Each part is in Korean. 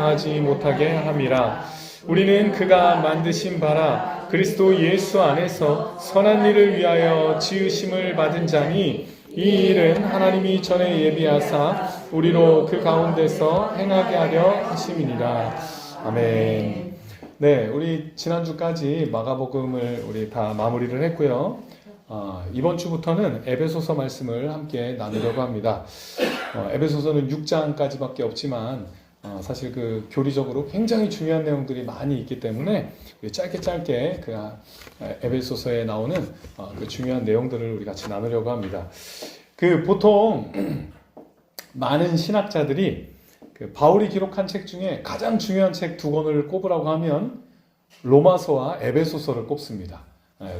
당하지 못하게 함이라. 우리는 그가 만드신 바라 그리스도 예수 안에서 선한 일을 위하여 지으심을 받은 자니 이 일은 하나님이 전에 예비하사 우리로 그 가운데서 행하게 하려 하심이니라. 아멘. 네, 우리 지난주까지 마가복음을 우리 다 마무리를 했고요. 이번 주부터는 에베소서 말씀을 함께 나누려고 합니다. 에베소서는 6장까지밖에 없지만 사실 그 교리적으로 굉장히 중요한 내용들이 많이 있기 때문에 짧게 그 에베소서에 나오는 그 중요한 내용들을 우리 같이 나누려고 합니다. 그 보통 많은 신학자들이 그 바울이 기록한 책 중에 가장 중요한 책 두 권을 꼽으라고 하면 로마서와 에베소서를 꼽습니다.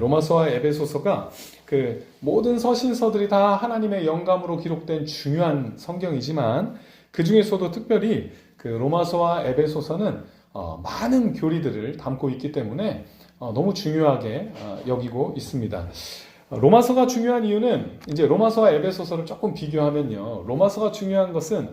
로마서와 에베소서가 그 모든 서신서들이 다 하나님의 영감으로 기록된 중요한 성경이지만 그 중에서도 특별히 그 로마서와 에베소서는 많은 교리들을 담고 있기 때문에 너무 중요하게 여기고 있습니다. 로마서가 중요한 이유는 이제 로마서와 에베소서를 조금 비교하면요. 로마서가 중요한 것은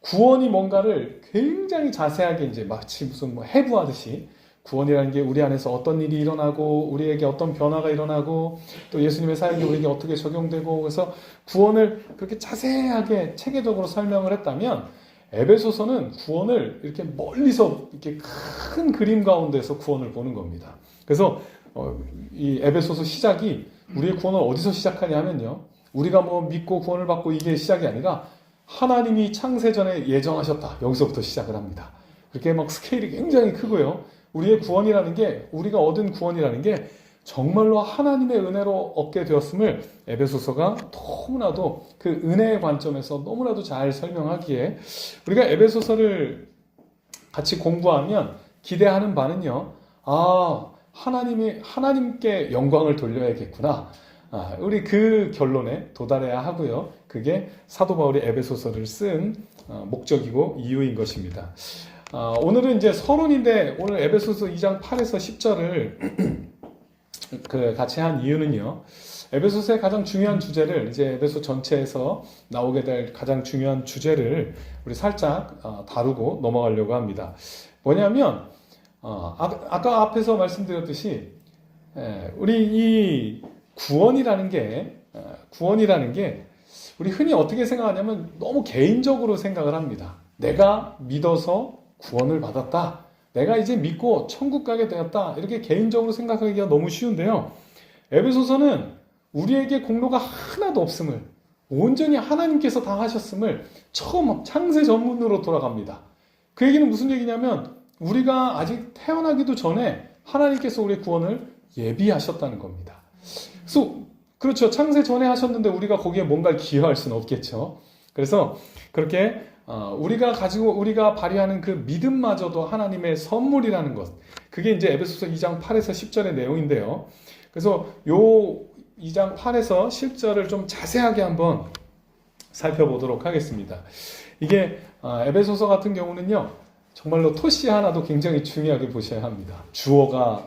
구원이 뭔가를 굉장히 자세하게 이제 마치 무슨 뭐 해부하듯이 구원이라는 게 우리 안에서 어떤 일이 일어나고 우리에게 어떤 변화가 일어나고 또 예수님의 사역이 우리에게 어떻게 적용되고 그래서 구원을 그렇게 자세하게 체계적으로 설명을 했다면 에베소서는 구원을 이렇게 멀리서 이렇게 큰 그림 가운데서 구원을 보는 겁니다. 그래서 이 에베소서 시작이 우리의 구원을 어디서 시작하냐 하면요. 우리가 뭐 믿고 구원을 받고 이게 시작이 아니라 하나님이 창세전에 예정하셨다. 여기서부터 시작을 합니다. 그렇게 막 스케일이 굉장히 크고요. 우리의 구원이라는 게 우리가 얻은 구원이라는 게 정말로 하나님의 은혜로 얻게 되었음을 에베소서가 너무나도 그 은혜의 관점에서 너무나도 잘 설명하기에 우리가 에베소서를 같이 공부하면 기대하는 바는요. 하나님께 영광을 돌려야겠구나. 우리 그 결론에 도달해야 하고요. 그게 사도 바울이 에베소서를 쓴 목적이고 이유인 것입니다. 오늘은 이제 서론인데 오늘 에베소서 2장 8에서 10절을 같이 한 이유는요. 에베소서의 가장 중요한 주제를 이제 에베소 전체에서 나오게 될 가장 중요한 주제를 우리 살짝 다루고 넘어가려고 합니다. 뭐냐면 아까 앞에서 말씀드렸듯이 우리 이 구원이라는 게 우리 흔히 어떻게 생각하냐면 너무 개인적으로 생각을 합니다. 내가 믿어서 구원을 받았다. 내가 이제 믿고 천국 가게 되었다. 이렇게 개인적으로 생각하기가 너무 쉬운데요. 에베소서는 우리에게 공로가 하나도 없음을 온전히 하나님께서 다 하셨음을 처음 창세 전문으로 돌아갑니다. 그 얘기는 무슨 얘기냐면 우리가 아직 태어나기도 전에 하나님께서 우리의 구원을 예비하셨다는 겁니다. 그래서 그렇죠. 창세 전에 하셨는데 우리가 거기에 뭔가를 기여할 수는 없겠죠. 그래서 그렇게 우리가 발휘하는 그 믿음마저도 하나님의 선물이라는 것. 그게 이제 에베소서 2장 8에서 10절의 내용인데요. 그래서 요 2장 8에서 10절을 좀 자세하게 한번 살펴보도록 하겠습니다. 이게 에베소서 같은 경우는요. 정말로 토시 하나도 굉장히 중요하게 보셔야 합니다. 주어가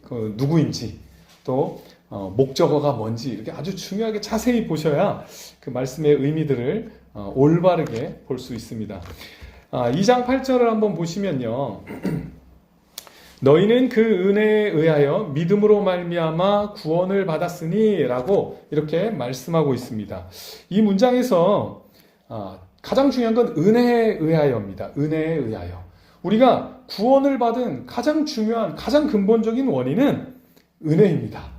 누구인지 또 목적어가 뭔지 이렇게 아주 중요하게 자세히 보셔야 그 말씀의 의미들을 올바르게 볼 수 있습니다. 2장 8절을 한번 보시면요. 너희는 그 은혜에 의하여 믿음으로 말미암아 구원을 받았으니 라고 이렇게 말씀하고 있습니다. 이 문장에서 가장 중요한 건 은혜에 의하여입니다. 은혜에 의하여. 우리가 구원을 받은 가장 중요한 가장 근본적인 원인은 은혜입니다.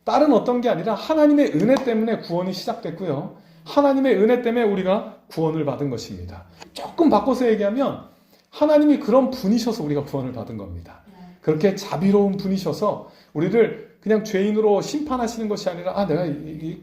다른 어떤 게 아니라 하나님의 은혜 때문에 구원이 시작됐고요. 하나님의 은혜 때문에 우리가 구원을 받은 것입니다. 조금 바꿔서 얘기하면 하나님이 그런 분이셔서 우리가 구원을 받은 겁니다. 그렇게 자비로운 분이셔서 우리를 그냥 죄인으로 심판하시는 것이 아니라 내가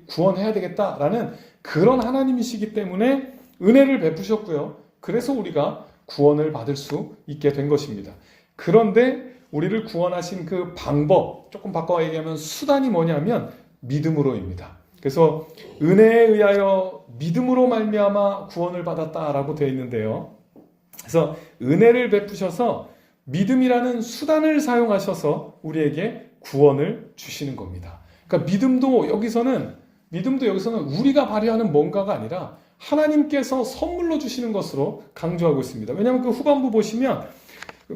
구원해야 되겠다라는 그런 하나님이시기 때문에 은혜를 베푸셨고요. 그래서 우리가 구원을 받을 수 있게 된 것입니다. 그런데 우리를 구원하신 그 방법, 조금 바꿔 얘기하면 수단이 뭐냐면 믿음으로입니다. 그래서 은혜에 의하여 믿음으로 말미암아 구원을 받았다라고 되어 있는데요. 그래서 은혜를 베푸셔서 믿음이라는 수단을 사용하셔서 우리에게 구원을 주시는 겁니다. 그러니까 믿음도 여기서는 우리가 발휘하는 뭔가가 아니라 하나님께서 선물로 주시는 것으로 강조하고 있습니다. 왜냐하면 그 후반부 보시면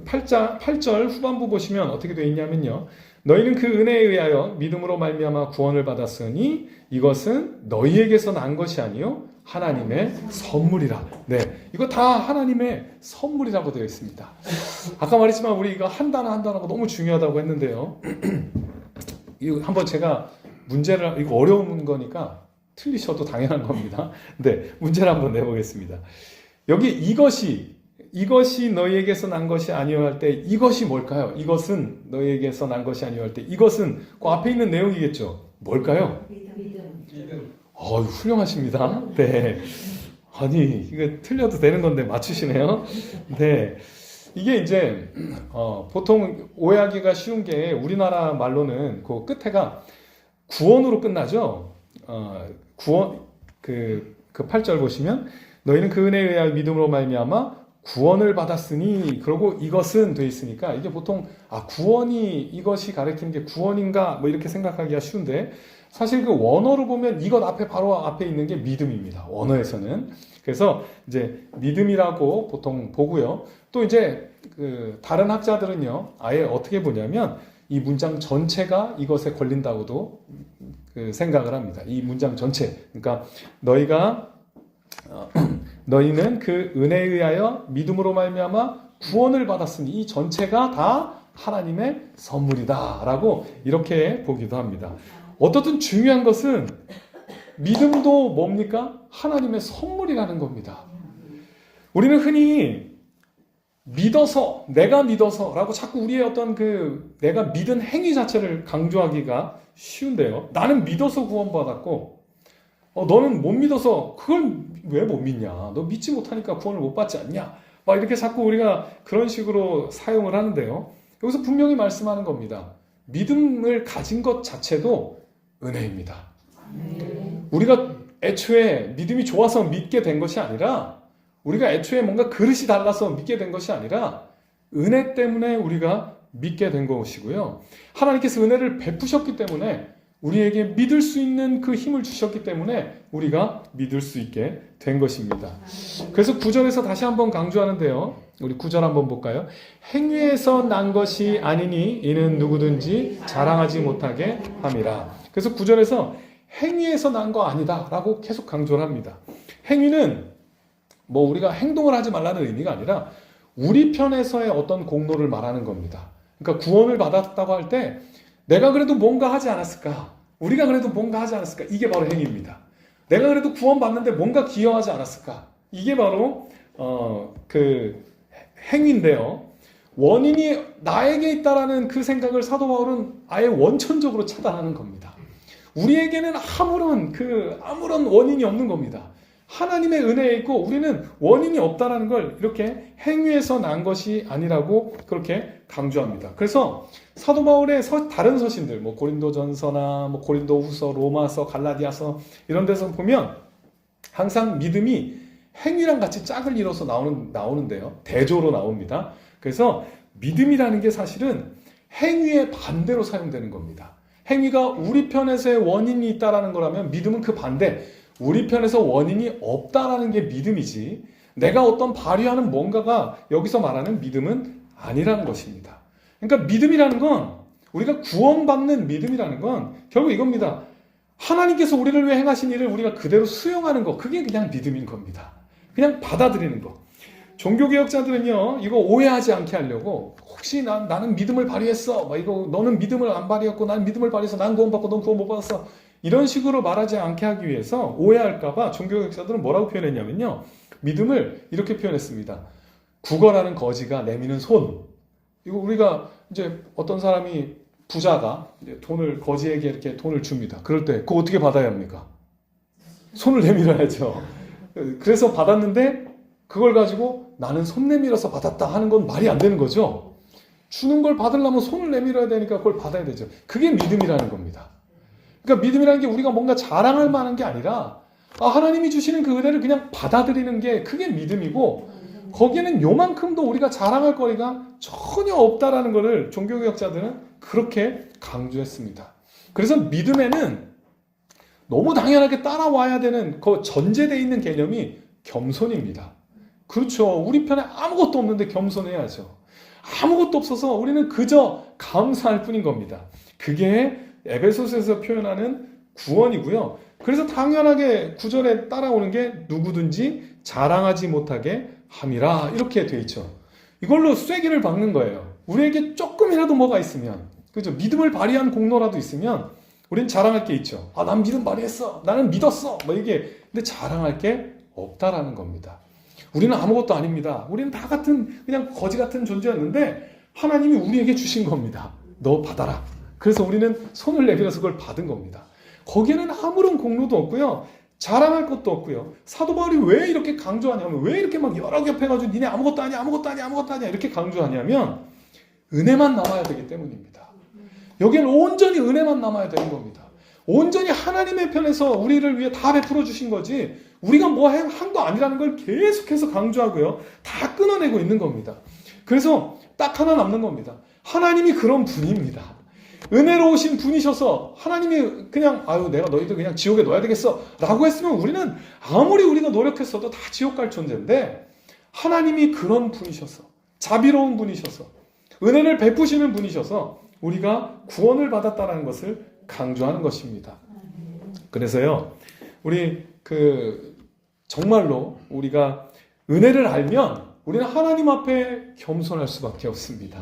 8절 후반부 보시면 어떻게 되어 있냐면요. 너희는 그 은혜에 의하여 믿음으로 말미암아 구원을 받았으니 이것은 너희에게서 난 것이 아니요 하나님의 선물이라. 네, 이거 다 하나님의 선물이라고 되어 있습니다. 아까 말했지만 우리 이거 한 단어 한 단어가 너무 중요하다고 했는데요. 이거 한번 제가 문제를, 이거 어려운 거니까 틀리셔도 당연한 겁니다. 네, 문제를 한번 내보겠습니다. 여기 이것이 너희에게서 난 것이 아니요 할 때 이것이 뭘까요? 이것은 너희에게서 난 것이 아니요 할 때 이것은 그 앞에 있는 내용이겠죠. 뭘까요? 믿음. 훌륭하십니다. 네. 아니, 이거 틀려도 되는 건데 맞추시네요. 네. 이게 이제, 보통 오해하기가 쉬운 게 우리나라 말로는 그 끝에가 구원으로 끝나죠. 구원, 그 8절 보시면 너희는 그 은혜에 의하여 믿음으로 말미암아 구원을 받았으니, 그러고 이것은 돼 있으니까 이게 보통 구원이, 이것이 가리키는 게 구원인가 뭐 이렇게 생각하기가 쉬운데, 사실 그 원어로 보면 이것 앞에 바로 앞에 있는 게 믿음입니다. 원어에서는. 그래서 이제 믿음이라고 보통 보고요. 또 이제 그 다른 학자들은요, 아예 어떻게 보냐면 이 문장 전체가 이것에 걸린다고도 그 생각을 합니다. 이 문장 전체. 그러니까 너희는 그 은혜에 의하여 믿음으로 말미암아 구원을 받았으니 이 전체가 다 하나님의 선물이다라고 이렇게 보기도 합니다. 어떻든 중요한 것은 믿음도 뭡니까? 하나님의 선물이라는 겁니다. 우리는 흔히 믿어서, 내가 믿어서라고 자꾸 우리의 어떤 그 내가 믿은 행위 자체를 강조하기가 쉬운데요. 나는 믿어서 구원받았고, 너는 못 믿어서 그걸 왜 못 믿냐? 너 믿지 못하니까 구원을 못 받지 않냐? 막 이렇게 자꾸 우리가 그런 식으로 사용을 하는데요. 여기서 분명히 말씀하는 겁니다. 믿음을 가진 것 자체도 은혜입니다. 우리가 애초에 믿음이 좋아서 믿게 된 것이 아니라, 우리가 애초에 뭔가 그릇이 달라서 믿게 된 것이 아니라 은혜 때문에 우리가 믿게 된 것이고요. 하나님께서 은혜를 베푸셨기 때문에 우리에게 믿을 수 있는 그 힘을 주셨기 때문에 우리가 믿을 수 있게 된 것입니다. 그래서 9절에서 다시 한번 강조하는데요. 우리 9절 한번 볼까요? 행위에서 난 것이 아니니 이는 누구든지 자랑하지 못하게 함이라. 그래서 9절에서 행위에서 난 거 아니다 라고 계속 강조를 합니다. 행위는 뭐 우리가 행동을 하지 말라는 의미가 아니라 우리 편에서의 어떤 공로를 말하는 겁니다. 그러니까 구원을 받았다고 할 때 내가 그래도 뭔가 하지 않았을까? 우리가 그래도 뭔가 하지 않았을까? 이게 바로 행위입니다. 내가 그래도 구원받는데 뭔가 기여하지 않았을까? 이게 바로 그 행위인데요. 원인이 나에게 있다라는 그 생각을 사도 바울은 아예 원천적으로 차단하는 겁니다. 우리에게는 아무런 원인이 없는 겁니다. 하나님의 은혜에 있고 우리는 원인이 없다라는 걸 이렇게 행위에서 난 것이 아니라고 그렇게 강조합니다. 그래서 사도 바울의 다른 서신들, 뭐 고린도전서나 뭐 고린도후서, 로마서, 갈라디아서 이런 데서 보면 항상 믿음이 행위랑 같이 짝을 이뤄서 나오는데요. 대조로 나옵니다. 그래서 믿음이라는 게 사실은 행위의 반대로 사용되는 겁니다. 행위가 우리 편에서의 원인이 있다라는 거라면 믿음은 그 반대, 우리 편에서 원인이 없다라는 게 믿음이지, 내가 어떤 발휘하는 뭔가가 여기서 말하는 믿음은 아니라는 것입니다. 그러니까 믿음이라는 건, 우리가 구원받는 믿음이라는 건 결국 이겁니다. 하나님께서 우리를 위해 행하신 일을 우리가 그대로 수용하는 거, 그게 그냥 믿음인 겁니다. 그냥 받아들이는 거. 종교개혁자들은요, 이거 오해하지 않게 하려고, 혹시 나는 믿음을 발휘했어, 너는 믿음을 안 발휘했고 나는 믿음을 발휘해서 난 구원받고 넌 구원 못 받았어, 이런 식으로 말하지 않게 하기 위해서, 오해할까봐 종교개혁자들은 뭐라고 표현했냐면요, 믿음을 이렇게 표현했습니다. 국어라는 거지가 내미는 손. 이거 우리가 이제 어떤 사람이, 부자가 거지에게 이렇게 돈을 줍니다. 그럴 때 그거 어떻게 받아야 합니까? 손을 내밀어야죠. 그래서 받았는데 그걸 가지고 나는 손 내밀어서 받았다 하는 건 말이 안 되는 거죠. 주는 걸 받으려면 손을 내밀어야 되니까 그걸 받아야 되죠. 그게 믿음이라는 겁니다. 그러니까 믿음이라는 게 우리가 뭔가 자랑할 만한 게 아니라, 하나님이 주시는 그 은혜를 그냥 받아들이는 게 그게 믿음이고, 거기에는 요만큼도 우리가 자랑할 거리가 전혀 없다라는 것을 종교개혁자들은 그렇게 강조했습니다. 그래서 믿음에는 너무 당연하게 따라와야 되는 그 전제되어 있는 개념이 겸손입니다. 그렇죠. 우리 편에 아무것도 없는데 겸손해야죠. 아무것도 없어서 우리는 그저 감사할 뿐인 겁니다. 그게 에베소서에서 표현하는 구원이고요. 그래서 당연하게 구절에 따라오는 게 누구든지 자랑하지 못하게 함이라 이렇게 돼 있죠. 이걸로 쐐기를 박는 거예요. 우리에게 조금이라도 뭐가 있으면, 그죠? 믿음을 발휘한 공로라도 있으면 우린 자랑할 게 있죠. 아, 난 믿음 발휘했어. 나는 믿었어. 뭐 이게 근데 자랑할 게 없다라는 겁니다. 우리는 아무것도 아닙니다. 우리는 다 같은 그냥 거지 같은 존재였는데 하나님이 우리에게 주신 겁니다. 너 받아라. 그래서 우리는 손을 내밀어서 그걸 받은 겁니다. 거기에는 아무런 공로도 없고요. 자랑할 것도 없고요. 사도 바울이 왜 이렇게 강조하냐면, 왜 이렇게 막 여러 겹 해가지고 니네 아무것도 아니야, 아무것도 아니야, 아무것도 아니야 이렇게 강조하냐면 은혜만 남아야 되기 때문입니다. 여기는 온전히 은혜만 남아야 되는 겁니다. 온전히 하나님의 편에서 우리를 위해 다 베풀어 주신 거지 우리가 뭐 한 거 아니라는 걸 계속해서 강조하고요. 다 끊어내고 있는 겁니다. 그래서 딱 하나 남는 겁니다. 하나님이 그런 분입니다. 은혜로우신 분이셔서 하나님이 그냥 아유 내가 너희들 그냥 지옥에 넣어야 되겠어 라고 했으면 우리는 아무리 우리가 노력했어도 다 지옥 갈 존재인데 하나님이 그런 분이셔서 자비로운 분이셔서 은혜를 베푸시는 분이셔서 우리가 구원을 받았다는 것을 강조하는 것입니다. 그래서요 우리 정말로 우리가 은혜를 알면 우리는 하나님 앞에 겸손할 수밖에 없습니다.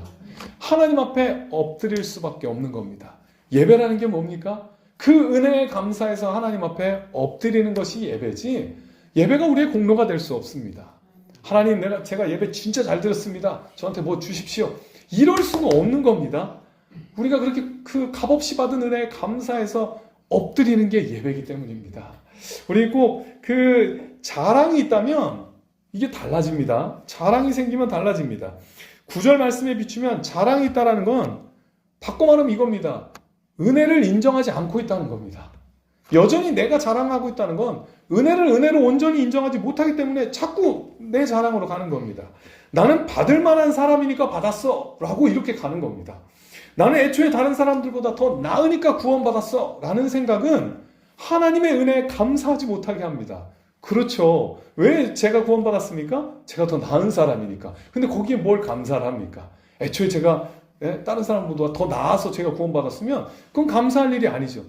하나님 앞에 엎드릴 수밖에 없는 겁니다. 예배라는 게 뭡니까? 그 은혜에 감사해서 하나님 앞에 엎드리는 것이 예배지 예배가 우리의 공로가 될 수 없습니다. 하나님 제가 예배 진짜 잘 드렸습니다. 저한테 뭐 주십시오. 이럴 수는 없는 겁니다. 우리가 그렇게 그 값없이 받은 은혜에 감사해서 엎드리는 게 예배이기 때문입니다. 우리 꼭 자랑이 있다면 이게 달라집니다. 자랑이 생기면 달라집니다. 9절 말씀에 비추면 자랑이 있다는 건 바꿔 말하면 이겁니다. 은혜를 인정하지 않고 있다는 겁니다. 여전히 내가 자랑하고 있다는 건 은혜를 은혜로 온전히 인정하지 못하기 때문에 자꾸 내 자랑으로 가는 겁니다. 나는 받을 만한 사람이니까 받았어 라고 이렇게 가는 겁니다. 나는 애초에 다른 사람들보다 더 나으니까 구원받았어 라는 생각은 하나님의 은혜에 감사하지 못하게 합니다. 그렇죠. 왜 제가 구원받았습니까? 제가 더 나은 사람이니까. 근데 거기에 뭘 감사를 합니까? 애초에 제가 다른 사람보다 더 나아서 제가 구원받았으면 그건 감사할 일이 아니죠.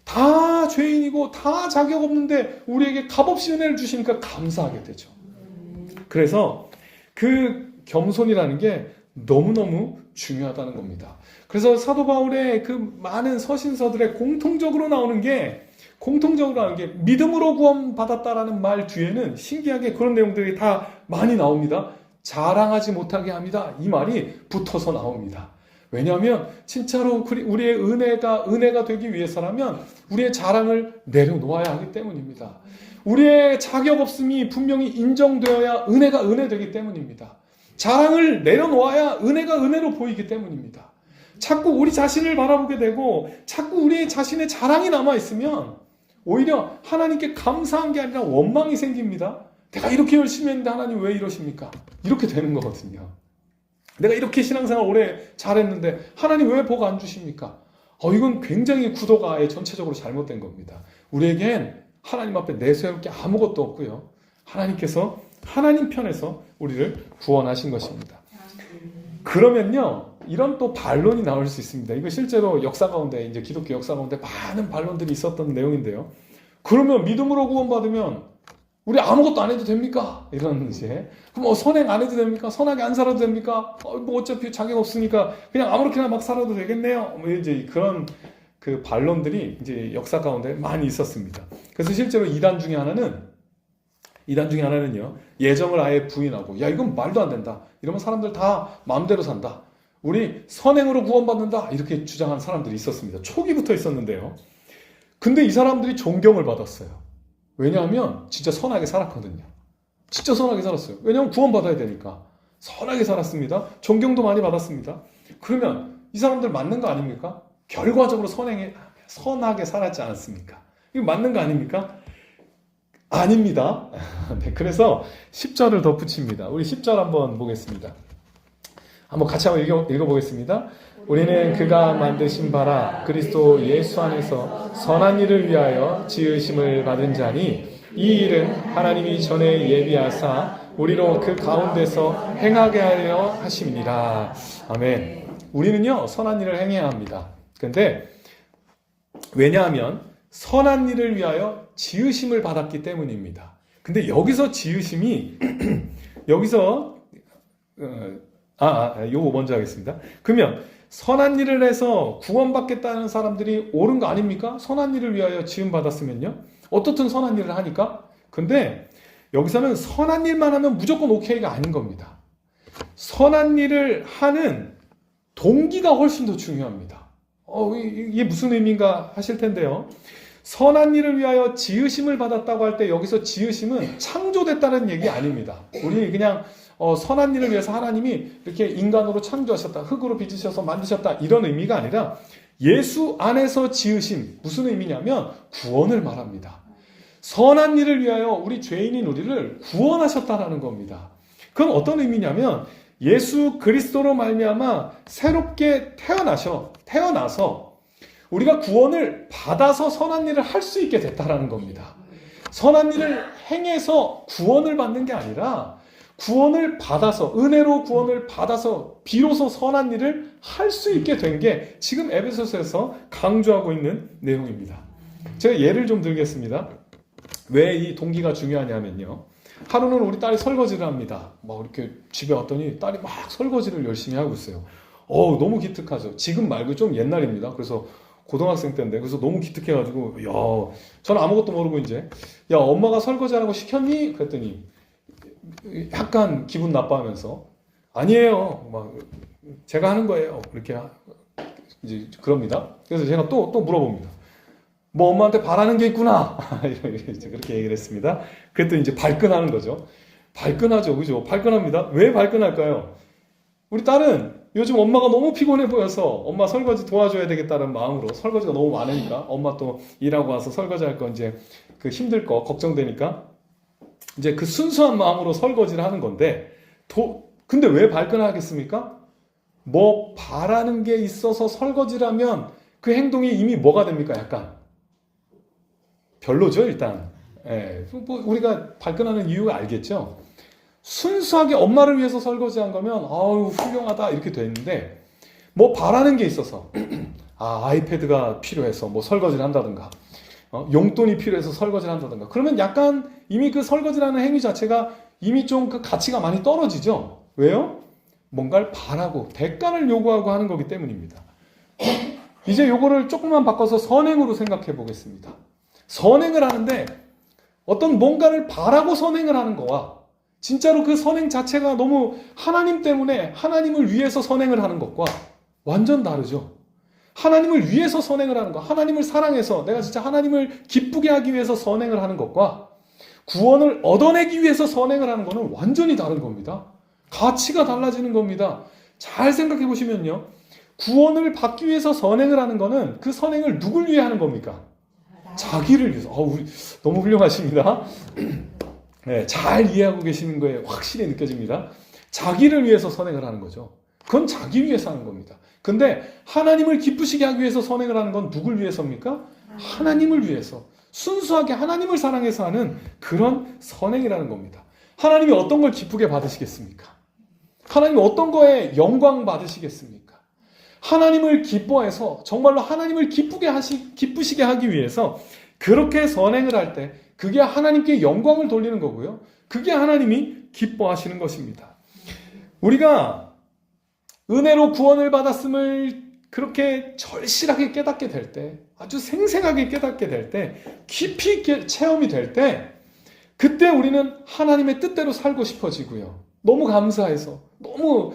다 죄인이고 다 자격 없는데 우리에게 값없이 은혜를 주시니까 감사하게 되죠. 그래서 그 겸손이라는 게 너무너무 중요하다는 겁니다. 그래서 사도 바울의 그 많은 서신서들에 공통적으로 나오는 게 믿음으로 구원받았다라는 말 뒤에는 신기하게 그런 내용들이 다 많이 나옵니다. 자랑하지 못하게 합니다. 이 말이 붙어서 나옵니다. 왜냐하면 진짜로 우리의 은혜가 되기 위해서라면 우리의 자랑을 내려놓아야 하기 때문입니다. 우리의 자격 없음이 분명히 인정되어야 은혜가 은혜되기 때문입니다. 자랑을 내려놓아야 은혜가 은혜로 보이기 때문입니다. 자꾸 우리 자신을 바라보게 되고 자꾸 우리 자신의 자랑이 남아있으면 오히려 하나님께 감사한 게 아니라 원망이 생깁니다. 내가 이렇게 열심히 했는데 하나님 왜 이러십니까? 이렇게 되는 거거든요. 내가 이렇게 신앙생활 오래 잘했는데 하나님 왜 복 안 주십니까? 이건 굉장히 구도가 아예 전체적으로 잘못된 겁니다. 우리에겐 하나님 앞에 내세울 게 아무것도 없고요. 하나님께서 하나님 편에서 우리를 구원하신 것입니다. 그러면요, 이런 또 반론이 나올 수 있습니다. 이거 실제로 역사 가운데, 이제 기독교 역사 가운데 많은 반론들이 있었던 내용인데요. 그러면 믿음으로 구원받으면 우리 아무것도 안 해도 됩니까? 이런 이제. 그럼 선행 안 해도 됩니까? 선하게 안 살아도 됩니까? 뭐 어차피 자격 없으니까 그냥 아무렇게나 막 살아도 되겠네요. 뭐 이제 그런 그 반론들이 이제 역사 가운데 많이 있었습니다. 그래서 실제로 이단 중에 하나는요, 예정을 아예 부인하고, 야, 이건 말도 안 된다. 이러면 사람들 다 마음대로 산다. 우리 선행으로 구원받는다. 이렇게 주장하는 사람들이 있었습니다. 초기부터 있었는데요. 근데 이 사람들이 존경을 받았어요. 왜냐하면 진짜 선하게 살았거든요. 진짜 선하게 살았어요. 왜냐하면 구원받아야 되니까. 선하게 살았습니다. 존경도 많이 받았습니다. 그러면 이 사람들 맞는 거 아닙니까? 결과적으로 선하게 살았지 않았습니까? 이거 맞는 거 아닙니까? 아닙니다. 네, 그래서 10절을 덧붙입니다. 우리 10절 한번 보겠습니다. 같이 한번 읽어보겠습니다. 우리는 그가 만드신 바라 그리스도 예수 안에서 선한 일을 위하여 지으심을 받은 자니 이 일은 하나님이 전에 예비하사 우리로 그 가운데서 행하게 하려 하심이니라. 아멘. 우리는요 선한 일을 행해야 합니다. 근데 왜냐하면 선한 일을 위하여 지으심을 받았기 때문입니다. 근데 여기서 지으심이 여기서 요거 먼저 하겠습니다. 그러면 선한 일을 해서 구원받겠다는 사람들이 옳은 거 아닙니까? 선한 일을 위하여 지음 받았으면요. 어떻든 선한 일을 하니까. 근데 여기서는 선한 일만 하면 무조건 오케이가 아닌 겁니다. 선한 일을 하는 동기가 훨씬 더 중요합니다. 이게 무슨 의미인가 하실 텐데요. 선한 일을 위하여 지으심을 받았다고 할 때 여기서 지으심은 창조됐다는 얘기 아닙니다. 우리 그냥 선한 일을 위해서 하나님이 이렇게 인간으로 창조하셨다, 흙으로 빚으셔서 만드셨다 이런 의미가 아니라 예수 안에서 지으심, 무슨 의미냐면 구원을 말합니다. 선한 일을 위하여 우리 죄인인 우리를 구원하셨다라는 겁니다. 그건 어떤 의미냐면 예수 그리스도로 말미암아 새롭게 태어나서 우리가 구원을 받아서 선한 일을 할 수 있게 됐다라는 겁니다. 선한 일을 행해서 구원을 받는 게 아니라 구원을 받아서, 은혜로 구원을 받아서 비로소 선한 일을 할 수 있게 된 게 지금 에베소서에서 강조하고 있는 내용입니다. 제가 예를 좀 들겠습니다. 왜 이 동기가 중요하냐면요. 하루는 우리 딸이 설거지를 합니다. 막 이렇게 집에 왔더니 딸이 막 설거지를 열심히 하고 있어요. 너무 기특하죠. 지금 말고 좀 옛날입니다. 그래서 고등학생 때인데, 그래서 너무 기특해가지고, 저는 아무것도 모르고 이제, 엄마가 설거지하라고 시켰니? 그랬더니, 약간 기분 나빠하면서, 아니에요. 제가 하는 거예요. 이렇게, 이제, 그럽니다. 그래서 제가 또 물어봅니다. 뭐 엄마한테 바라는 게 있구나. 그렇게 얘기를 했습니다. 그랬더니 이제 발끈하는 거죠. 발끈하죠. 그죠? 발끈합니다. 왜 발끈할까요? 우리 딸은 요즘 엄마가 너무 피곤해 보여서 엄마 설거지 도와줘야 되겠다는 마음으로 설거지가 너무 많으니까 엄마 또 일하고 와서 설거지 할 거 이제 그 힘들 거 걱정되니까 이제 그 순수한 마음으로 설거지를 하는 건데 근데 왜 발끈하겠습니까? 뭐 바라는 게 있어서 설거지를 하면 그 행동이 이미 뭐가 됩니까? 약간 별로죠 일단. 우리가 발끈하는 이유가 알겠죠? 순수하게 엄마를 위해서 설거지한 거면 훌륭하다 이렇게 됐는데 뭐 바라는 게 있어서 아이패드가 필요해서 뭐 설거지를 한다든가 용돈이 필요해서 설거지를 한다든가 그러면 약간 이미 그 설거지라는 행위 자체가 이미 좀 그 가치가 많이 떨어지죠. 왜요? 뭔가를 바라고 대가를 요구하고 하는 거기 때문입니다. 이제 요거를 조금만 바꿔서 선행으로 생각해 보겠습니다. 선행을 하는데 어떤 뭔가를 바라고 선행을 하는 거와 진짜로 그 선행 자체가 너무 하나님 때문에 하나님을 위해서 선행을 하는 것과 완전 다르죠. 하나님을 위해서 선행을 하는 것, 하나님을 사랑해서 내가 진짜 하나님을 기쁘게 하기 위해서 선행을 하는 것과 구원을 얻어내기 위해서 선행을 하는 것은 완전히 다른 겁니다. 가치가 달라지는 겁니다. 잘 생각해 보시면요. 구원을 받기 위해서 선행을 하는 것은 그 선행을 누굴 위해 하는 겁니까? 자기를 위해서. 우리 너무 훌륭하십니다. 네, 잘 이해하고 계시는 거에 확실히 느껴집니다. 자기를 위해서 선행을 하는 거죠. 그건 자기 위해서 하는 겁니다. 근데 하나님을 기쁘시게 하기 위해서 선행을 하는 건 누굴 위해서입니까? 하나님을 위해서. 순수하게 하나님을 사랑해서 하는 그런 선행이라는 겁니다. 하나님이 어떤 걸 기쁘게 받으시겠습니까? 하나님이 어떤 거에 영광 받으시겠습니까? 하나님을 기뻐해서 정말로 하나님을 기쁘시게 하기 위해서 그렇게 선행을 할 때 그게 하나님께 영광을 돌리는 거고요. 그게 하나님이 기뻐하시는 것입니다. 우리가 은혜로 구원을 받았음을 그렇게 절실하게 깨닫게 될 때, 아주 생생하게 깨닫게 될 때, 깊이 있게 체험이 될 때, 그때 우리는 하나님의 뜻대로 살고 싶어지고요. 너무 감사해서, 너무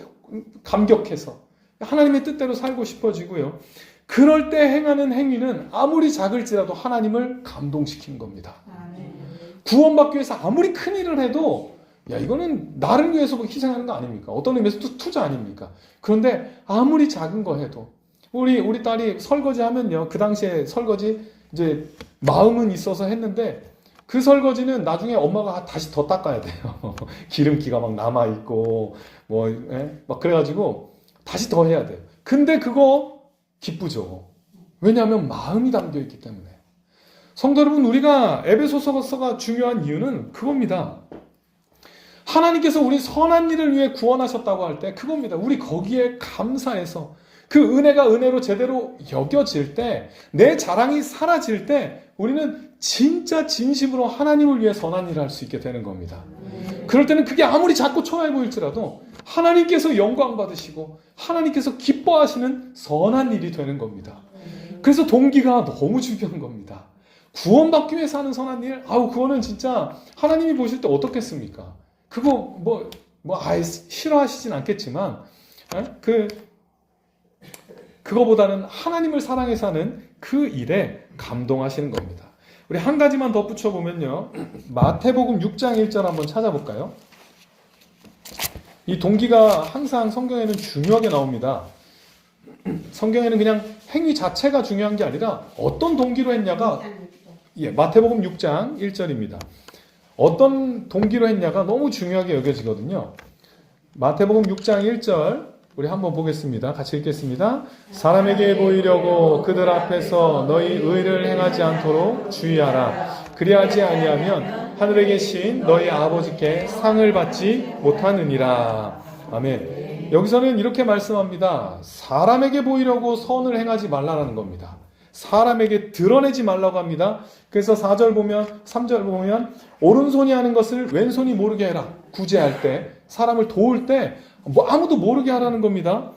감격해서 하나님의 뜻대로 살고 싶어지고요. 그럴 때 행하는 행위는 아무리 작을지라도 하나님을 감동시키는 겁니다. 구원받기 위해서 아무리 큰 일을 해도 이거는 나를 위해서 희생하는 거 아닙니까? 어떤 의미에서 투자 아닙니까? 그런데 아무리 작은 거 해도 우리 딸이 설거지 하면요. 그 당시에 설거지 이제 마음은 있어서 했는데 그 설거지는 나중에 엄마가 다시 더 닦아야 돼요. 기름기가 막 남아있고, 막 그래가지고 다시 더 해야 돼요. 근데 그거 기쁘죠. 왜냐하면 마음이 담겨있기 때문에. 성도 여러분, 우리가 에베소서가 중요한 이유는 그겁니다. 하나님께서 우리 선한 일을 위해 구원하셨다고 할 때 그겁니다. 우리 거기에 감사해서 그 은혜가 은혜로 제대로 여겨질 때, 내 자랑이 사라질 때 우리는 진짜 진심으로 하나님을 위해 선한 일을 할 수 있게 되는 겁니다. 그럴 때는 그게 아무리 작고 초라해 보일지라도 하나님께서 영광 받으시고 하나님께서 기뻐하시는 선한 일이 되는 겁니다. 그래서 동기가 너무 중요한 겁니다. 구원받기 위해서 하는 선한 일, 그거는 진짜 하나님이 보실 때 어떻겠습니까? 그거 아예 싫어하시진 않겠지만, 그거보다는 하나님을 사랑해서 하는 그 일에 감동하시는 겁니다. 우리 한 가지만 더 붙여보면요. 마태복음 6장 1절 한번 찾아볼까요? 이 동기가 항상 성경에는 중요하게 나옵니다. 성경에는 그냥 행위 자체가 중요한 게 아니라 어떤 동기로 했냐가, 마태복음 6장 1절입니다. 어떤 동기로 했냐가 너무 중요하게 여겨지거든요. 마태복음 6장 1절 우리 한번 보겠습니다. 같이 읽겠습니다. 사람에게 보이려고 그들 앞에서 너희 의를 행하지 않도록 주의하라. 그리하지 아니하면 하늘에 계신 너희 아버지께 상을 받지 못하느니라. 아멘. 여기서는 이렇게 말씀합니다. 사람에게 보이려고 선을 행하지 말라라는 겁니다. 사람에게 드러내지 말라고 합니다. 그래서 4절 보면, 3절 보면 오른손이 하는 것을 왼손이 모르게 해라. 구제할 때, 사람을 도울 때 아무도 모르게 하라는 겁니다.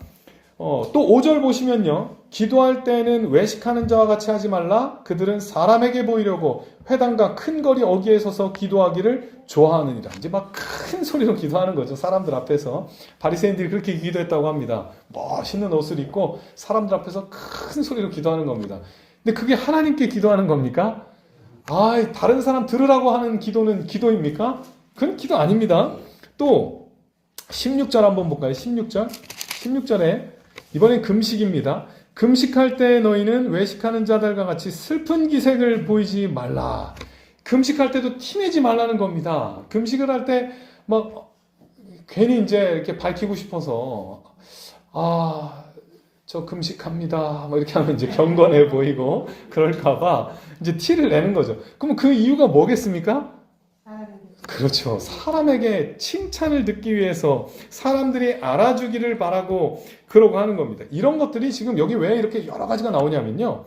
또 5절 보시면요. 기도할 때는 외식하는 자와 같이 하지 말라. 그들은 사람에게 보이려고 회당과 큰 거리 어귀에 서서 기도하기를 좋아하느니라. 이제 막 큰 소리로 기도하는 거죠. 사람들 앞에서. 바리새인들이 그렇게 기도했다고 합니다. 멋있는 옷을 입고 사람들 앞에서 큰 소리로 기도하는 겁니다. 근데 그게 하나님께 기도하는 겁니까? 다른 사람 들으라고 하는 기도는 기도입니까? 그건 기도 아닙니다. 또 16절 한번 볼까요? 16절에 이번엔 금식입니다. 금식할 때 너희는 외식하는 자들과 같이 슬픈 기색을 보이지 말라. 금식할 때도 티내지 말라는 겁니다. 금식을 할 때 괜히 이제 이렇게 밝히고 싶어서 저 금식합니다. 이렇게 하면 이제 경건해 보이고 그럴까봐 이제 티를 내는 거죠. 그럼 그 이유가 뭐겠습니까? 그렇죠. 사람에게 칭찬을 듣기 위해서 사람들이 알아주기를 바라고 그러고 하는 겁니다. 이런 것들이 지금 여기 왜 이렇게 여러 가지가 나오냐면요.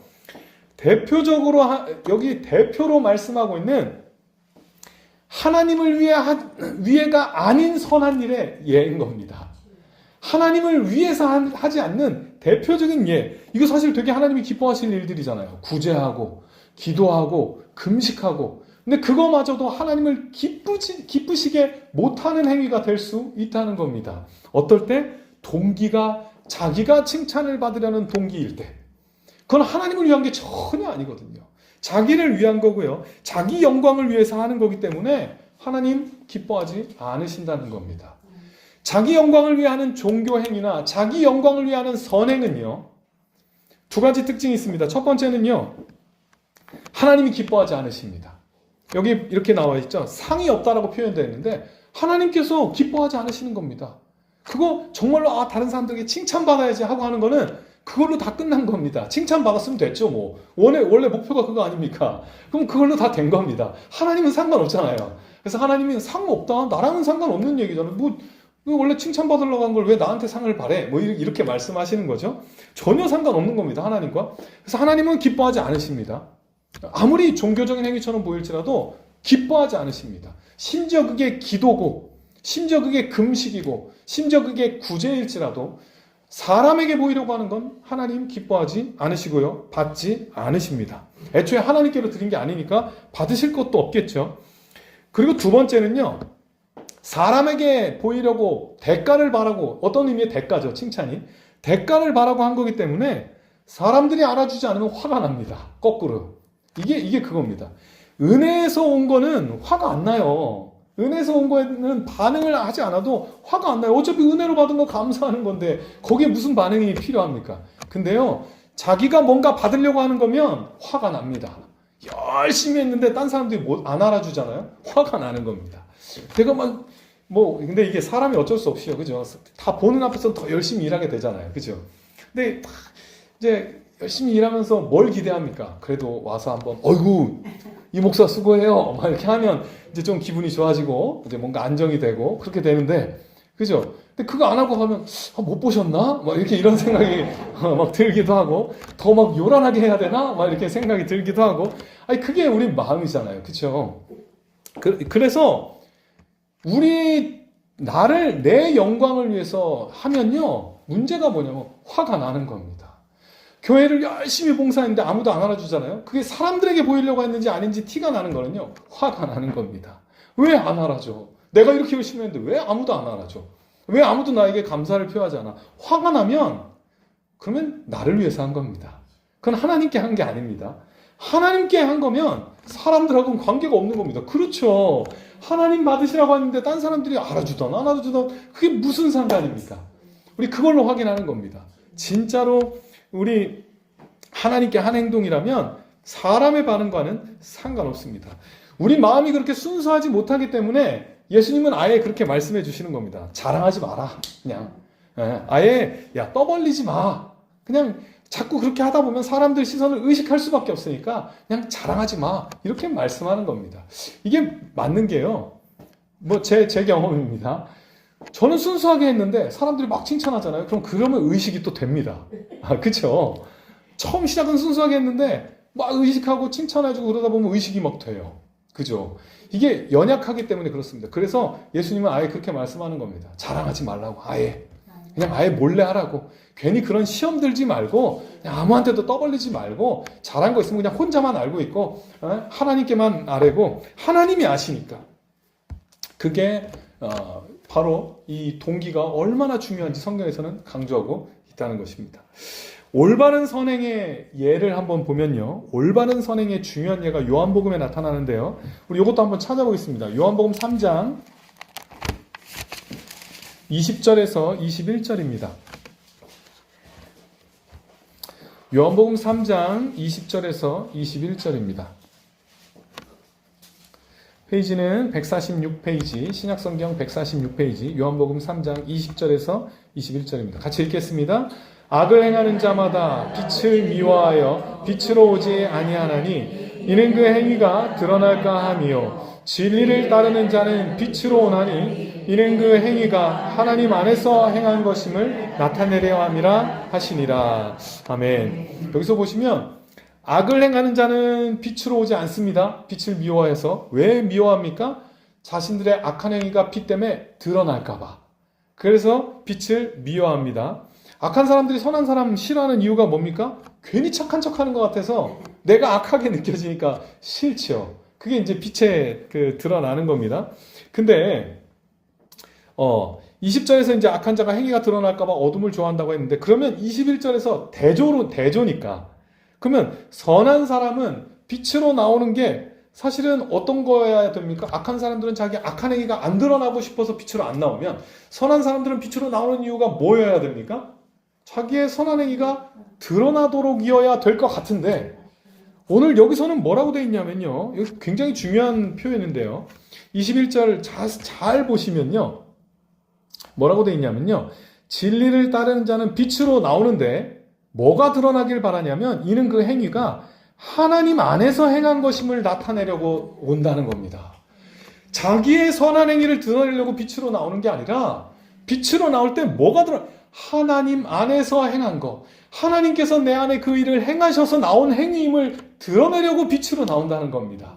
대표적으로 여기 대표로 말씀하고 있는 하나님을 위해가 아닌 선한 일의 예인 겁니다. 하나님을 위해서 하지 않는 대표적인 예. 이거 사실 되게 하나님이 기뻐하시는 일들이잖아요. 구제하고 기도하고 금식하고. 근데 그거마저도 하나님을 기쁘시게 못하는 행위가 될 수 있다는 겁니다. 어떨 때? 동기가 자기가 칭찬을 받으려는 동기일 때. 그건 하나님을 위한 게 전혀 아니거든요. 자기를 위한 거고요. 자기 영광을 위해서 하는 거기 때문에 하나님 기뻐하지 않으신다는 겁니다. 자기 영광을 위해 하는 종교 행위나 자기 영광을 위해 하는 선행은요. 두 가지 특징이 있습니다. 첫 번째는요. 하나님이 기뻐하지 않으십니다. 여기 이렇게 나와 있죠. 상이 없다라고 표현되어 있는데 하나님께서 기뻐하지 않으시는 겁니다. 그거 정말로 다른 사람들에게 칭찬받아야지 하고 하는 거는 그걸로 다 끝난 겁니다. 칭찬받았으면 됐죠. 원래 목표가 그거 아닙니까? 그럼 그걸로 다 된 겁니다. 하나님은 상관없잖아요. 그래서 하나님은 상없다. 나랑은 상관없는 얘기잖아요. 원래 칭찬받으려고 한 걸 왜 나한테 상을 바래? 이렇게 말씀하시는 거죠. 전혀 상관없는 겁니다. 하나님과. 그래서 하나님은 기뻐하지 않으십니다. 아무리 종교적인 행위처럼 보일지라도 기뻐하지 않으십니다. 심지어 그게 기도고, 심지어 그게 금식이고, 심지어 그게 구제일지라도 사람에게 보이려고 하는 건 하나님 기뻐하지 않으시고요. 받지 않으십니다. 애초에 하나님께로 드린 게 아니니까 받으실 것도 없겠죠. 그리고 두 번째는요. 사람에게 보이려고 대가를 바라고, 어떤 의미의 대가죠. 칭찬이. 대가를 바라고 한 거기 때문에 사람들이 알아주지 않으면 화가 납니다. 거꾸로. 이게 그겁니다. 은혜에서 온 거는 화가 안 나요. 은혜에서 온 거에는 반응을 하지 않아도 화가 안 나요. 어차피 은혜로 받은 거 감사하는 건데 거기에 무슨 반응이 필요합니까? 근데요. 자기가 뭔가 받으려고 하는 거면 화가 납니다. 열심히 했는데 딴 사람들이 안 알아주잖아요. 화가 나는 겁니다. 내가 근데 이게 사람이 어쩔 수 없이요. 그죠? 다 보는 앞에서 더 열심히 일하게 되잖아요. 그죠? 근데 이제 열심히 일하면서 뭘 기대합니까? 그래도 와서 한번, 어이구, 이 목사 수고해요. 막 이렇게 하면 이제 좀 기분이 좋아지고, 이제 뭔가 안정이 되고, 그렇게 되는데, 그죠? 근데 그거 안 하고 가면, 못 보셨나? 막 이렇게 이런 생각이 막 들기도 하고, 더 막 요란하게 해야 되나? 막 이렇게 생각이 들기도 하고, 아니, 그게 우리 마음이잖아요. 그쵸? 그래서, 내 영광을 위해서 하면요, 문제가 뭐냐면, 화가 나는 겁니다. 교회를 열심히 봉사했는데 아무도 안 알아주잖아요. 그게 사람들에게 보이려고 했는지 아닌지 티가 나는 거는요, 화가 나는 겁니다. 왜 안 알아줘? 내가 이렇게 열심히 했는데 왜 아무도 안 알아줘? 왜 아무도 나에게 감사를 표하지 않아? 화가 나면 그러면 나를 위해서 한 겁니다. 그건 하나님께 한 게 아닙니다. 하나님께 한 거면 사람들하고는 관계가 없는 겁니다. 그렇죠. 하나님 받으시라고 했는데 딴 사람들이 알아주던 안 알아주던 그게 무슨 상관입니까? 우리 그걸로 확인하는 겁니다. 진짜로 우리 하나님께 한 행동이라면 사람의 반응과는 상관없습니다. 우리 마음이 그렇게 순수하지 못하기 때문에 예수님은 아예 그렇게 말씀해 주시는 겁니다. 자랑하지 마라. 그냥 아예 떠벌리지 마. 그냥 자꾸 그렇게 하다 보면 사람들 시선을 의식할 수밖에 없으니까 그냥 자랑하지 마. 이렇게 말씀하는 겁니다. 이게 맞는 게요. 제 경험입니다. 저는 순수하게 했는데 사람들이 막 칭찬하잖아요. 그러면 의식이 또 됩니다. 그쵸? 처음 시작은 순수하게 했는데 막 의식하고 칭찬해주고 그러다 보면 의식이 막 돼요. 그죠? 이게 연약하기 때문에 그렇습니다. 그래서 예수님은 아예 그렇게 말씀하는 겁니다. 자랑하지 말라고. 그냥 아예 몰래 하라고. 괜히 그런 시험 들지 말고 그냥 아무한테도 떠벌리지 말고 잘한 거 있으면 그냥 혼자만 알고 있고 하나님께만 아뢰고 하나님이 아시니까. 그게 바로 이 동기가 얼마나 중요한지 성경에서는 강조하고 있다는 것입니다. 올바른 선행의 예를 한번 보면요. 올바른 선행의 중요한 예가 요한복음에 나타나는데요. 우리 이것도 한번 찾아보겠습니다. 요한복음 3장 20절에서 21절입니다. 요한복음 3장 20절에서 21절입니다. 페이지는 146페이지, 신약성경 146페이지, 요한복음 3장 20절에서 21절입니다. 같이 읽겠습니다. 악을 행하는 자마다 빛을 미워하여 빛으로 오지 아니하나니 이는 그 행위가 드러날까 함이요 진리를 따르는 자는 빛으로 오나니 이는 그 행위가 하나님 안에서 행한 것임을 나타내려 함이라 하시니라. 아멘. 여기서 보시면 악을 행하는 자는 빛으로 오지 않습니다. 빛을 미워해서. 왜 미워합니까? 자신들의 악한 행위가 빛 때문에 드러날까 봐. 그래서 빛을 미워합니다. 악한 사람들이 선한 사람 싫어하는 이유가 뭡니까? 괜히 착한 척하는 것 같아서 내가 악하게 느껴지니까 싫죠. 그게 이제 빛에 드러나는 겁니다. 근데 20절에서 이제 악한 자가 행위가 드러날까 봐 어둠을 좋아한다고 했는데 그러면 21절에서 대조니까 그러면 선한 사람은 빛으로 나오는 게 사실은 어떤 거여야 됩니까? 악한 사람들은 자기 악한 행위가 안 드러나고 싶어서 빛으로 안 나오면 선한 사람들은 빛으로 나오는 이유가 뭐여야 됩니까? 자기의 선한 행위가 드러나도록이어야 될 것 같은데 오늘 여기서는 뭐라고 되어 있냐면요. 이거 굉장히 중요한 표현인데요. 21절 잘 보시면요. 뭐라고 되어 있냐면요. 진리를 따르는 자는 빛으로 나오는데 뭐가 드러나길 바라냐면 이는 그 행위가 하나님 안에서 행한 것임을 나타내려고 온다는 겁니다. 자기의 선한 행위를 드러내려고 빛으로 나오는 게 아니라 빛으로 나올 때 뭐가 하나님 안에서 행한 거. 하나님께서 내 안에 그 일을 행하셔서 나온 행위임을 드러내려고 빛으로 나온다는 겁니다.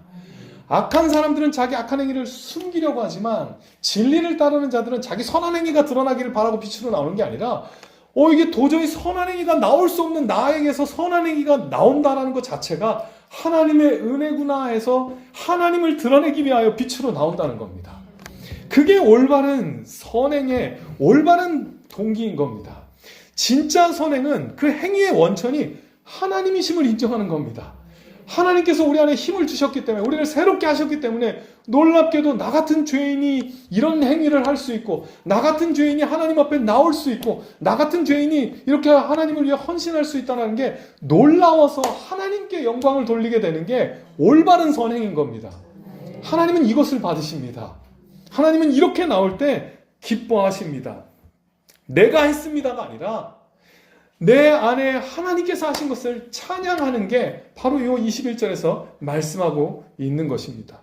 악한 사람들은 자기 악한 행위를 숨기려고 하지만 진리를 따르는 자들은 자기 선한 행위가 드러나기를 바라고 빛으로 나오는 게 아니라 이게 도저히 선한 행위가 나올 수 없는 나에게서 선한 행위가 나온다는 것 자체가 하나님의 은혜구나 해서 하나님을 드러내기 위하여 빛으로 나온다는 겁니다. 그게 올바른 선행의 올바른 동기인 겁니다. 진짜 선행은 그 행위의 원천이 하나님이심을 인정하는 겁니다. 하나님께서 우리 안에 힘을 주셨기 때문에, 우리를 새롭게 하셨기 때문에 놀랍게도 나 같은 죄인이 이런 행위를 할 수 있고, 나 같은 죄인이 하나님 앞에 나올 수 있고, 나 같은 죄인이 이렇게 하나님을 위해 헌신할 수 있다는 게 놀라워서 하나님께 영광을 돌리게 되는 게 올바른 선행인 겁니다. 하나님은 이것을 받으십니다. 하나님은 이렇게 나올 때 기뻐하십니다. 내가 했습니다가 아니라 내 안에 하나님께서 하신 것을 찬양하는 게 바로 이 21절에서 말씀하고 있는 것입니다.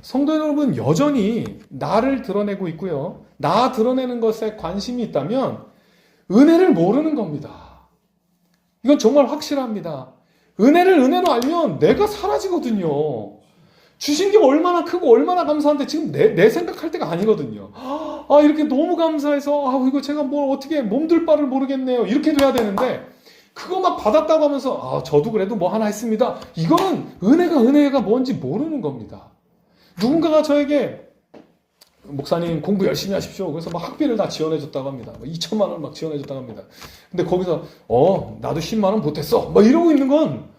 성도 여러분, 여전히 나를 드러내고 있고요, 나 드러내는 것에 관심이 있다면 은혜를 모르는 겁니다. 이건 정말 확실합니다. 은혜를 은혜로 알면 내가 사라지거든요. 주신 게 얼마나 크고 얼마나 감사한데 지금 내 생각할 때가 아니거든요. 이렇게 너무 감사해서 이거 제가 뭘 어떻게 몸둘 바를 모르겠네요. 이렇게 돼야 되는데 그거 막 받았다고 하면서 저도 그래도 뭐 하나 했습니다. 이거는 은혜가 뭔지 모르는 겁니다. 누군가가 저에게 목사님 공부 열심히 하십시오. 그래서 막 학비를 다 지원해줬다고 합니다. 2천만 원을 막 지원해줬다고 합니다. 근데 거기서 나도 10만 원 못했어. 막 이러고 있는 건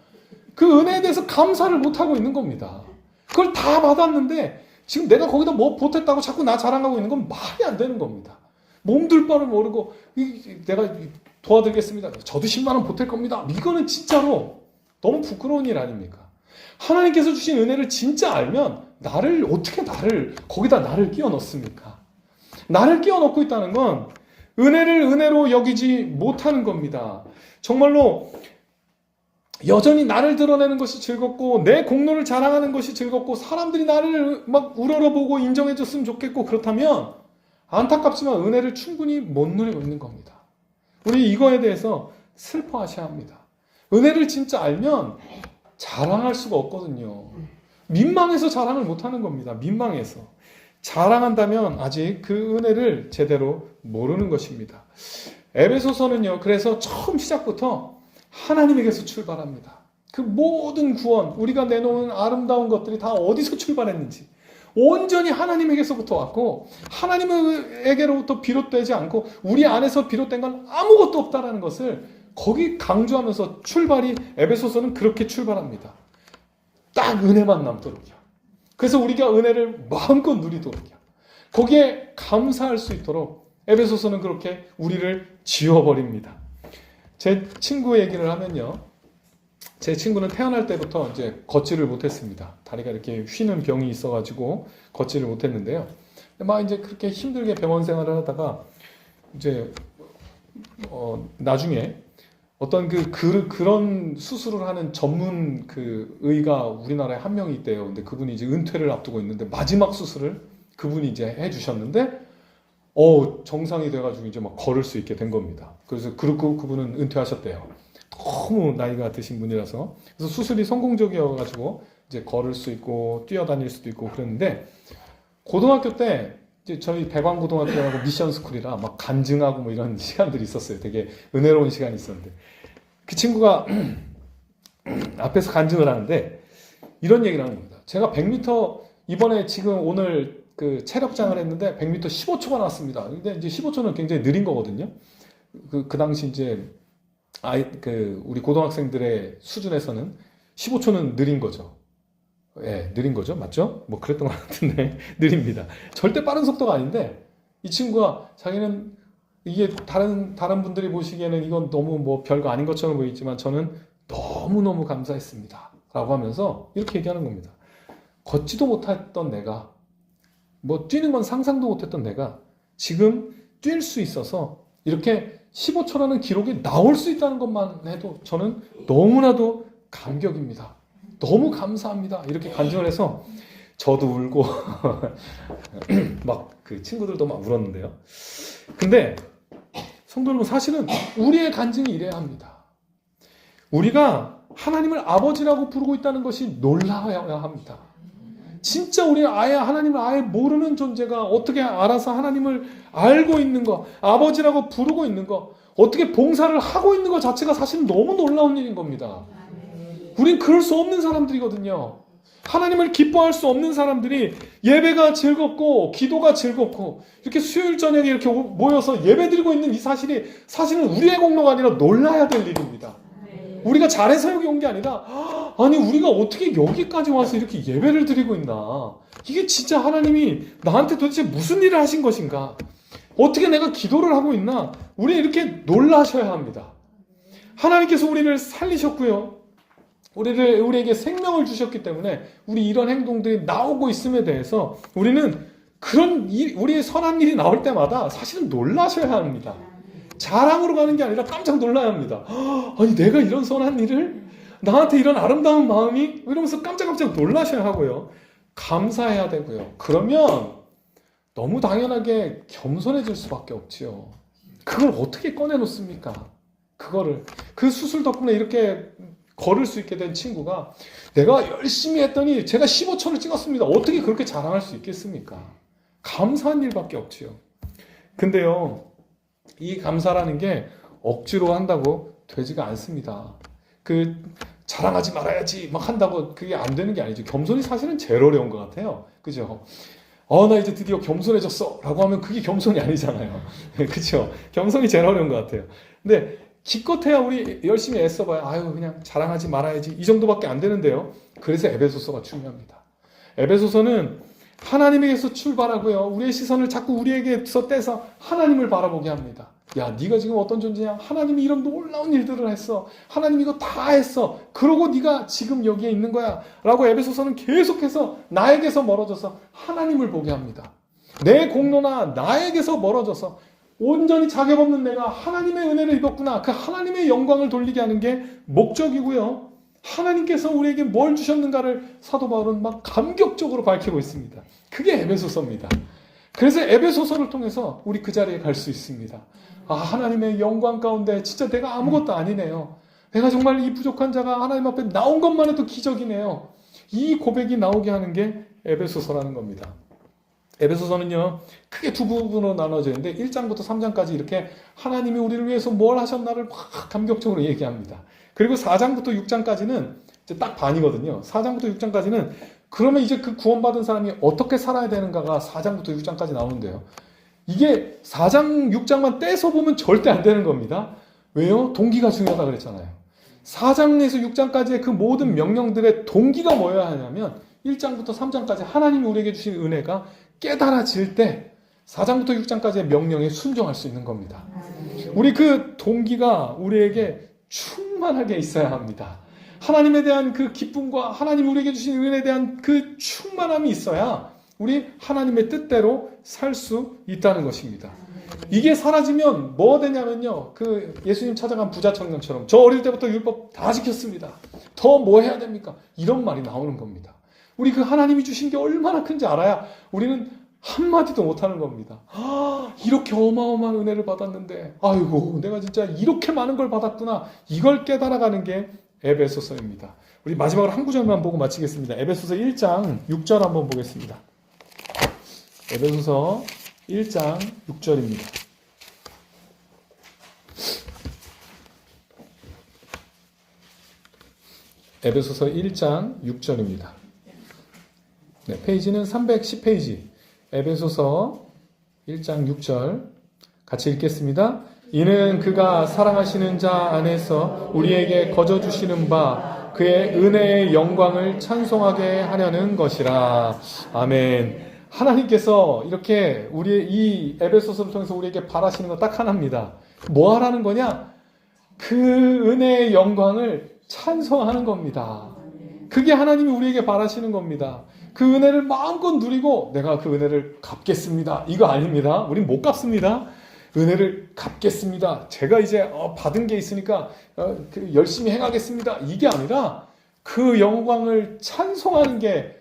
그 은혜에 대해서 감사를 못하고 있는 겁니다. 그걸 다 받았는데 지금 내가 거기다 뭐 보탰다고 자꾸 나 자랑하고 있는 건 말이 안 되는 겁니다. 몸둘 바를 모르고 내가 도와드리겠습니다. 저도 10만 원 보탤 겁니다. 이거는 진짜로 너무 부끄러운 일 아닙니까? 하나님께서 주신 은혜를 진짜 알면 어떻게 거기다 나를 끼워 넣습니까? 나를 끼워 넣고 있다는 건 은혜를 은혜로 여기지 못하는 겁니다. 정말로 여전히 나를 드러내는 것이 즐겁고 내 공로를 자랑하는 것이 즐겁고 사람들이 나를 막 우러러보고 인정해줬으면 좋겠고, 그렇다면 안타깝지만 은혜를 충분히 못 누리고 있는 겁니다. 우리 이거에 대해서 슬퍼하셔야 합니다. 은혜를 진짜 알면 자랑할 수가 없거든요. 민망해서 자랑을 못하는 겁니다. 민망해서. 자랑한다면 아직 그 은혜를 제대로 모르는 것입니다. 에베소서는요, 그래서 처음 시작부터 하나님에게서 출발합니다. 그 모든 구원, 우리가 내놓은 아름다운 것들이 다 어디서 출발했는지 온전히 하나님에게서부터 왔고, 하나님에게로부터 비롯되지 않고 우리 안에서 비롯된 건 아무것도 없다라는 것을 거기 강조하면서 출발이, 에베소서는 그렇게 출발합니다. 딱 은혜만 남도록요. 그래서 우리가 은혜를 마음껏 누리도록요. 거기에 감사할 수 있도록 에베소서는 그렇게 우리를 지워버립니다. 제 친구 얘기를 하면요, 제 친구는 태어날 때부터 이제 걷지를 못했습니다. 다리가 이렇게 휘는 병이 있어가지고 걷지를 못했는데요. 막 이제 그렇게 힘들게 병원 생활을 하다가 이제 나중에 어떤 그런 수술을 하는 전문 의가 우리나라에 한 명이 있대요. 근데 그분이 이제 은퇴를 앞두고 있는데 마지막 수술을 그분이 이제 해주셨는데 정상이 돼가지고 이제 막 걸을 수 있게 된 겁니다. 그래서 그분은 은퇴하셨대요. 너무 나이가 드신 분이라서. 그래서 수술이 성공적이어가지고 이제 걸을 수 있고 뛰어다닐 수도 있고 그랬는데, 고등학교 때 이제 저희 대광고등학교라고 미션스쿨이라 막 간증하고 뭐 이런 시간들이 있었어요. 되게 은혜로운 시간이 있었는데, 그 친구가 앞에서 간증을 하는데 이런 얘기를 하는 겁니다. 제가 100m 이번에 지금 오늘 체력장을 했는데 100m 15초가 나왔습니다. 근데 이제 15초는 굉장히 느린 거거든요. 그 당시 이제 우리 고등학생들의 수준에서는 15초는 느린 거죠. 예, 느린 거죠. 맞죠? 뭐 그랬던 것 같은데 느립니다. 절대 빠른 속도가 아닌데, 이 친구가 자기는 이게 다른 분들이 보시기에는 이건 너무 뭐 별거 아닌 것처럼 보이지만 저는 너무너무 감사했습니다. 라고 하면서 이렇게 얘기하는 겁니다. 걷지도 못했던 내가, 뭐 뛰는 건 상상도 못했던 내가 지금 뛸 수 있어서 이렇게 15초라는 기록이 나올 수 있다는 것만 해도 저는 너무나도 감격입니다. 너무 감사합니다. 이렇게 간증을 해서 저도 울고 막 그 친구들도 막 울었는데요. 근데 성도 여러분, 사실은 우리의 간증이 이래야 합니다. 우리가 하나님을 아버지라고 부르고 있다는 것이 놀라워야 합니다. 진짜 우리 하나님을 아예 모르는 존재가 어떻게 알아서 하나님을 알고 있는 거, 아버지라고 부르고 있는 거, 어떻게 봉사를 하고 있는 것 자체가 사실 너무 놀라운 일인 겁니다. 우린 그럴 수 없는 사람들이거든요. 하나님을 기뻐할 수 없는 사람들이 예배가 즐겁고 기도가 즐겁고 이렇게 수요일 저녁에 이렇게 모여서 예배 드리고 있는 이 사실이 사실은 우리의 공로가 아니라 놀라야 될 일입니다. 우리가 잘해서 여기 온 게 아니라 아니 우리가 어떻게 여기까지 와서 이렇게 예배를 드리고 있나. 이게 진짜 하나님이 나한테 도대체 무슨 일을 하신 것인가. 어떻게 내가 기도를 하고 있나. 우리 이렇게 놀라셔야 합니다. 하나님께서 우리를 살리셨고요. 우리에게 생명을 주셨기 때문에 우리 이런 행동들이 나오고 있음에 대해서 우리는 그런 우리의 선한 일이 나올 때마다 사실은 놀라셔야 합니다. 자랑으로 가는 게 아니라 깜짝 놀라야 합니다. 아니 내가 이런 선한 일을 나한테 이런 아름다운 마음이 이러면서 깜짝깜짝 놀라셔야 하고요. 감사해야 되고요. 그러면 너무 당연하게 겸손해질 수밖에 없지요. 그걸 어떻게 꺼내놓습니까? 그 수술 덕분에 이렇게 걸을 수 있게 된 친구가 내가 열심히 했더니 제가 15초를 찍었습니다. 어떻게 그렇게 자랑할 수 있겠습니까? 감사한 일밖에 없지요. 근데요, 이 감사라는 게 억지로 한다고 되지가 않습니다. 자랑하지 말아야지 막 한다고 그게 안 되는 게 아니죠. 겸손이 사실은 제일 어려운 것 같아요. 그죠? 나 이제 드디어 겸손해졌어 라고 하면 그게 겸손이 아니잖아요. 그죠? 겸손이 제일 어려운 것 같아요. 근데 기껏해야 우리 열심히 애써봐야 아유 그냥 자랑하지 말아야지 이 정도밖에 안 되는데요. 그래서 에베소서가 중요합니다. 에베소서는 하나님에게서 출발하고요. 우리의 시선을 자꾸 우리에게서 떼서 하나님을 바라보게 합니다. 야, 네가 지금 어떤 존재냐? 하나님이 이런 놀라운 일들을 했어. 하나님 이거 다 했어. 그러고 네가 지금 여기에 있는 거야. 라고 에베소서는 계속해서 나에게서 멀어져서 하나님을 보게 합니다. 내 공로나 나에게서 멀어져서 온전히 자격 없는 내가 하나님의 은혜를 입었구나. 그 하나님의 영광을 돌리게 하는 게 목적이고요. 하나님께서 우리에게 뭘 주셨는가를 사도 바울은 막 감격적으로 밝히고 있습니다. 그게 에베소서입니다. 그래서 에베소서를 통해서 우리 그 자리에 갈 수 있습니다. 하나님의 영광 가운데 진짜 내가 아무것도 아니네요. 내가 정말 이 부족한 자가 하나님 앞에 나온 것만 해도 기적이네요. 이 고백이 나오게 하는 게 에베소서라는 겁니다. 에베소서는요, 크게 두 부분으로 나눠져 있는데 1장부터 3장까지 이렇게 하나님이 우리를 위해서 뭘 하셨나를 막 감격적으로 얘기합니다. 그리고 4장부터 6장까지는 이제 딱 반이거든요. 4장부터 6장까지는 그러면 이제 그 구원받은 사람이 어떻게 살아야 되는가가 4장부터 6장까지 나오는데요. 이게 4장, 6장만 떼서 보면 절대 안 되는 겁니다. 왜요? 동기가 중요하다 그랬잖아요. 4장에서 6장까지의 그 모든 명령들의 동기가 뭐여야 하냐면 1장부터 3장까지 하나님이 우리에게 주신 은혜가 깨달아질 때 4장부터 6장까지의 명령에 순종할 수 있는 겁니다. 우리 그 동기가 우리에게 충만하게 있어야 합니다. 하나님에 대한 그 기쁨과 하나님 우리에게 주신 은혜에 대한 그 충만함이 있어야 우리 하나님의 뜻대로 살 수 있다는 것입니다. 이게 사라지면 뭐 되냐면요. 그 예수님 찾아간 부자 청년처럼 저 어릴 때부터 율법 다 지켰습니다. 더 뭐 해야 됩니까? 이런 말이 나오는 겁니다. 우리 그 하나님이 주신 게 얼마나 큰지 알아야 우리는 한마디도 못하는 겁니다. 이렇게 어마어마한 은혜를 받았는데 아이고 내가 진짜 이렇게 많은 걸 받았구나. 이걸 깨달아가는 게 에베소서입니다. 우리 마지막으로 한 구절만 보고 마치겠습니다. 에베소서 1장 6절 한번 보겠습니다. 에베소서 1장 6절입니다. 에베소서 1장 6절입니다. 네, 페이지는 310페이지. 에베소서 1장 6절 같이 읽겠습니다. 이는 그가 사랑하시는 자 안에서 우리에게 거저 주시는 바 그의 은혜의 영광을 찬송하게 하려는 것이라. 아멘. 하나님께서 이렇게 우리의 이 에베소서를 통해서 우리에게 바라시는 건 딱 하나입니다. 뭐 하라는 거냐? 그 은혜의 영광을 찬송하는 겁니다. 그게 하나님이 우리에게 바라시는 겁니다. 그 은혜를 마음껏 누리고 내가 그 은혜를 갚겠습니다. 이거 아닙니다. 우린 못 갚습니다. 은혜를 갚겠습니다. 제가 이제 받은 게 있으니까 열심히 행하겠습니다. 이게 아니라 그 영광을 찬송하는 게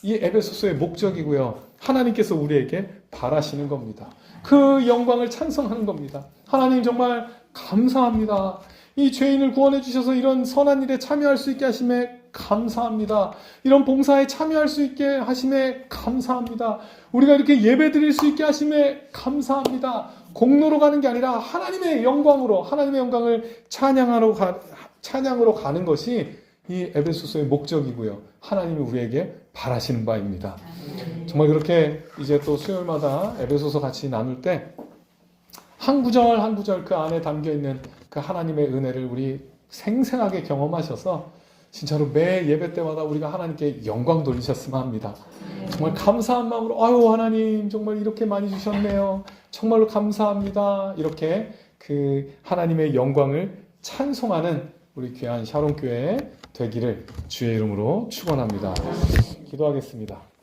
이 에베소서의 목적이고요. 하나님께서 우리에게 바라시는 겁니다. 그 영광을 찬송하는 겁니다. 하나님 정말 감사합니다. 이 죄인을 구원해 주셔서 이런 선한 일에 참여할 수 있게 하심에 감사합니다. 이런 봉사에 참여할 수 있게 하심에 감사합니다. 우리가 이렇게 예배 드릴 수 있게 하심에 감사합니다. 공로로 가는 게 아니라 하나님의 영광으로, 하나님의 영광을 찬양으로 가는 것이 이 에베소서의 목적이고요. 하나님이 우리에게 바라시는 바입니다. 정말 그렇게 이제 또 수요일마다 에베소서 같이 나눌 때 한 구절 한 구절 그 안에 담겨 있는 그 하나님의 은혜를 우리 생생하게 경험하셔서 진짜로 매 예배 때마다 우리가 하나님께 영광 돌리셨으면 합니다. 정말 감사한 마음으로 아유 하나님 정말 이렇게 많이 주셨네요. 정말로 감사합니다. 이렇게 그 하나님의 영광을 찬송하는 우리 귀한 샤롬교회 되기를 주의 이름으로 축원합니다. 기도하겠습니다.